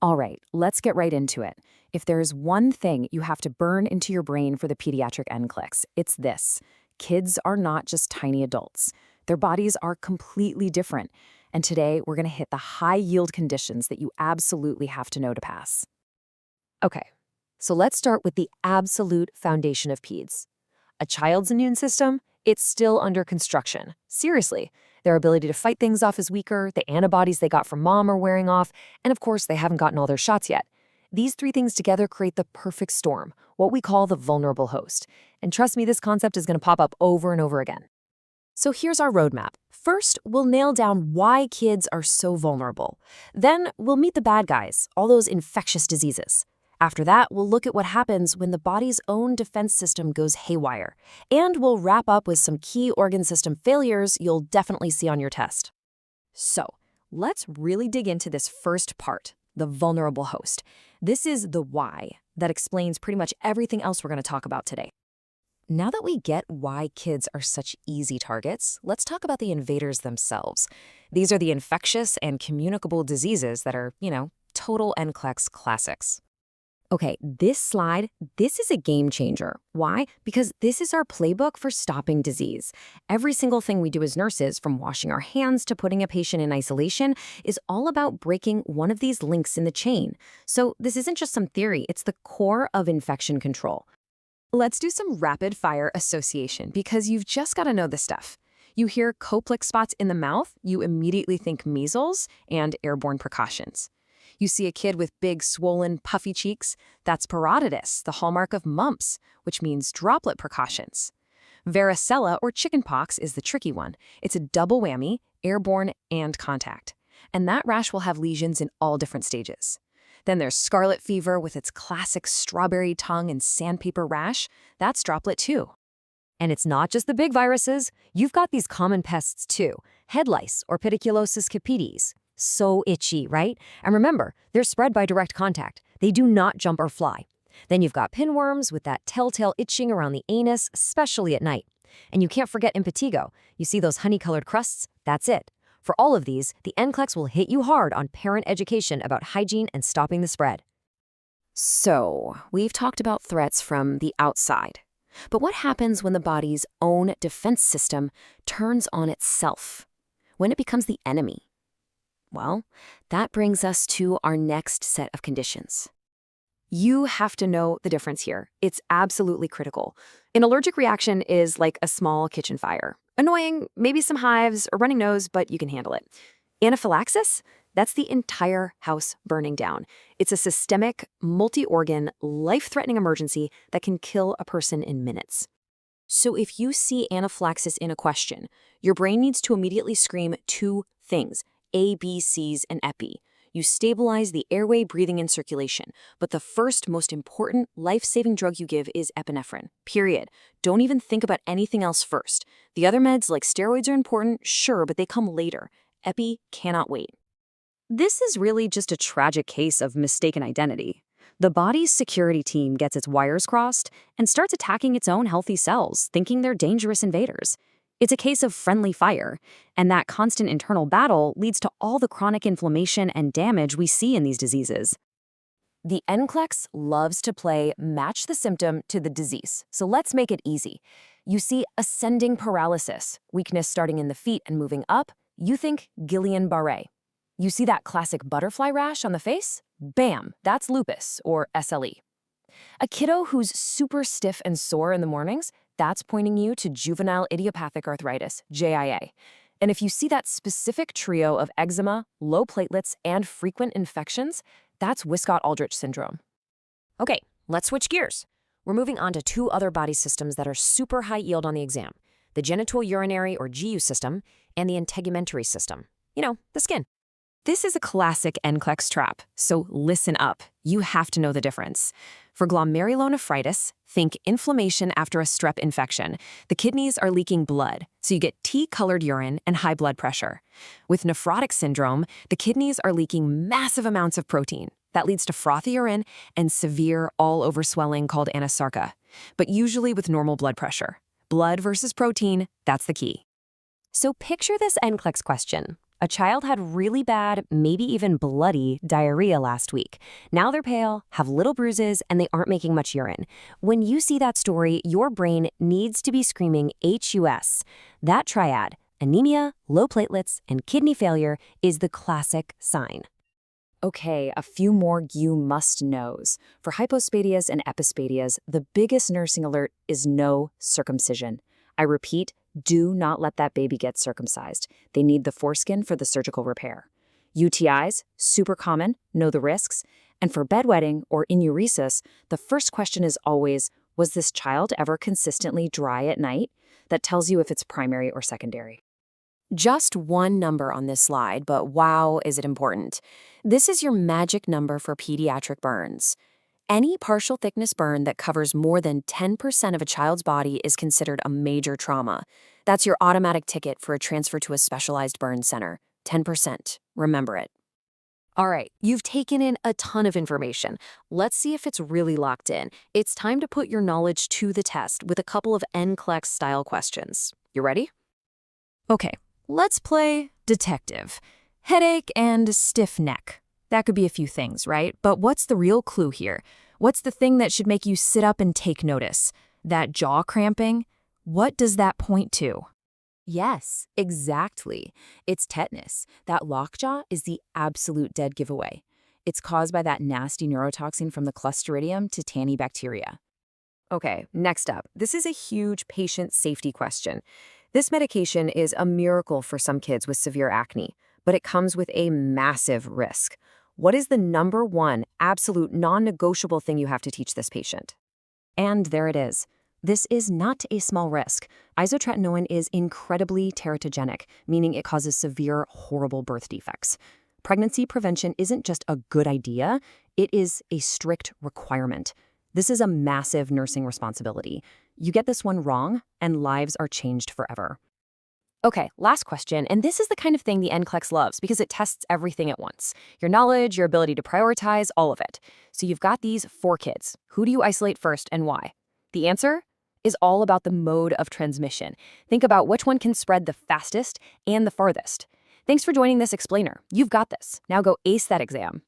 All right, let's get right into it. If there's one thing you have to burn into your brain for the pediatric NCLEX, it's this. Kids are not just tiny adults. Their bodies are completely different. And today, we're going to hit the high-yield conditions that you absolutely have to know to pass. Okay, so let's start with the absolute foundation of peds. A child's immune system, it's still under construction. Seriously, their ability to fight things off is weaker, the antibodies they got from mom are wearing off, and of course, they haven't gotten all their shots yet. These three things together create the perfect storm, what we call the vulnerable host. And trust me, this concept is going to pop up over and over again. So here's our roadmap. First, we'll nail down why kids are so vulnerable. Then, we'll meet the bad guys, all those infectious diseases. After that, we'll look at what happens when the body's own defense system goes haywire. And we'll wrap up with some key organ system failures you'll definitely see on your test. So, let's really dig into this first part, the vulnerable host. This is the why that explains pretty much everything else we're going to talk about today. Now that we get why kids are such easy targets, let's talk about the invaders themselves. These are the infectious and communicable diseases that are, total NCLEX classics. Okay, this is a game changer. Why? Because this is our playbook for stopping disease. Every single thing we do as nurses, from washing our hands to putting a patient in isolation, is all about breaking one of these links in the chain. So this isn't just some theory, it's the core of infection control. Let's do some rapid-fire association, because you've just got to know this stuff. You hear Koplik spots in the mouth, you immediately think measles and airborne precautions. You see a kid with big, swollen, puffy cheeks, that's parotitis, the hallmark of mumps, which means droplet precautions. Varicella, or chickenpox, is the tricky one. It's a double whammy, airborne and contact. And that rash will have lesions in all different stages. Then there's scarlet fever with its classic strawberry tongue and sandpaper rash. That's droplet too. And it's not just the big viruses. You've got these common pests too. Head lice, or pediculosis capitis. So itchy, right? And remember, they're spread by direct contact. They do not jump or fly. Then you've got pinworms with that telltale itching around the anus, especially at night. And you can't forget impetigo. You see those honey-colored crusts? That's it. For all of these, the NCLEX will hit you hard on parent education about hygiene and stopping the spread. So, we've talked about threats from the outside. But what happens when the body's own defense system turns on itself? When it becomes the enemy? Well, that brings us to our next set of conditions. You have to know the difference here. It's absolutely critical. An allergic reaction is like a small kitchen fire. Annoying, maybe some hives or running nose, but you can handle it. Anaphylaxis? That's the entire house burning down. It's a systemic, multi-organ, life-threatening emergency that can kill a person in minutes. So if you see anaphylaxis in a question, your brain needs to immediately scream two things: A, B, C's, and epi. You stabilize the airway, breathing, and circulation. But the first, most important, life-saving drug you give is epinephrine, period. Don't even think about anything else first. The other meds, like steroids, are important, sure, but they come later. Epi cannot wait. This is really just a tragic case of mistaken identity. The body's security team gets its wires crossed and starts attacking its own healthy cells, thinking they're dangerous invaders. It's a case of friendly fire, and that constant internal battle leads to all the chronic inflammation and damage we see in these diseases. The NCLEX loves to play match the symptom to the disease, so let's make it easy. You see ascending paralysis, weakness starting in the feet and moving up, you think Guillain-Barré. You see that classic butterfly rash on the face? Bam, that's lupus, or SLE. A kiddo who's super stiff and sore in the mornings, that's pointing you to juvenile idiopathic arthritis, JIA. And if you see that specific trio of eczema, low platelets, and frequent infections, that's Wiskott-Aldrich syndrome. Okay, let's switch gears. We're moving on to two other body systems that are super high yield on the exam: the genitourinary, or GU system, and the integumentary system. The skin. This is a classic NCLEX trap, so listen up. You have to know the difference. For glomerulonephritis, think inflammation after a strep infection. The kidneys are leaking blood, so you get tea-colored urine and high blood pressure. With nephrotic syndrome, the kidneys are leaking massive amounts of protein. That leads to frothy urine and severe all-over swelling called anasarca, but usually with normal blood pressure. Blood versus protein, that's the key. So picture this NCLEX question. A child had really bad, maybe even bloody, diarrhea last week. Now they're pale, have little bruises, and they aren't making much urine. When you see that story, your brain needs to be screaming HUS. That triad, anemia, low platelets, and kidney failure, is the classic sign. Okay, a few more you must knows. For hypospadias and epispadias, the biggest nursing alert is no circumcision. I repeat, do not let that baby get circumcised. They need the foreskin for the surgical repair. UTIs, super common, know the risks. And for bedwetting or enuresis, the first question is always, was this child ever consistently dry at night? That tells you if it's primary or secondary. Just one number on this slide, but wow, is it important. This is your magic number for pediatric burns. Any partial thickness burn that covers more than 10% of a child's body is considered a major trauma. That's your automatic ticket for a transfer to a specialized burn center. 10%. Remember it. All right, you've taken in a ton of information. Let's see if it's really locked in. It's time to put your knowledge to the test with a couple of NCLEX style questions. You ready? Okay, let's play detective. Headache and stiff neck. That could be a few things, right? But what's the real clue here? What's the thing that should make you sit up and take notice? That jaw cramping? What does that point to? Yes, exactly. It's tetanus. That lockjaw is the absolute dead giveaway. It's caused by that nasty neurotoxin from the Clostridium tetani bacteria. Okay, next up. This is a huge patient safety question. This medication is a miracle for some kids with severe acne, but it comes with a massive risk. What is the number one absolute non-negotiable thing you have to teach this patient? And there it is. This is not a small risk. Isotretinoin is incredibly teratogenic, meaning it causes severe, horrible birth defects. Pregnancy prevention isn't just a good idea, it is a strict requirement. This is a massive nursing responsibility. You get this one wrong, and lives are changed forever. Okay, last question, and this is the kind of thing the NCLEX loves because it tests everything at once. Your knowledge, your ability to prioritize, all of it. So you've got these 4 kids. Who do you isolate first and why? The answer is all about the mode of transmission. Think about which one can spread the fastest and the farthest. Thanks for joining this explainer. You've got this. Now go ace that exam.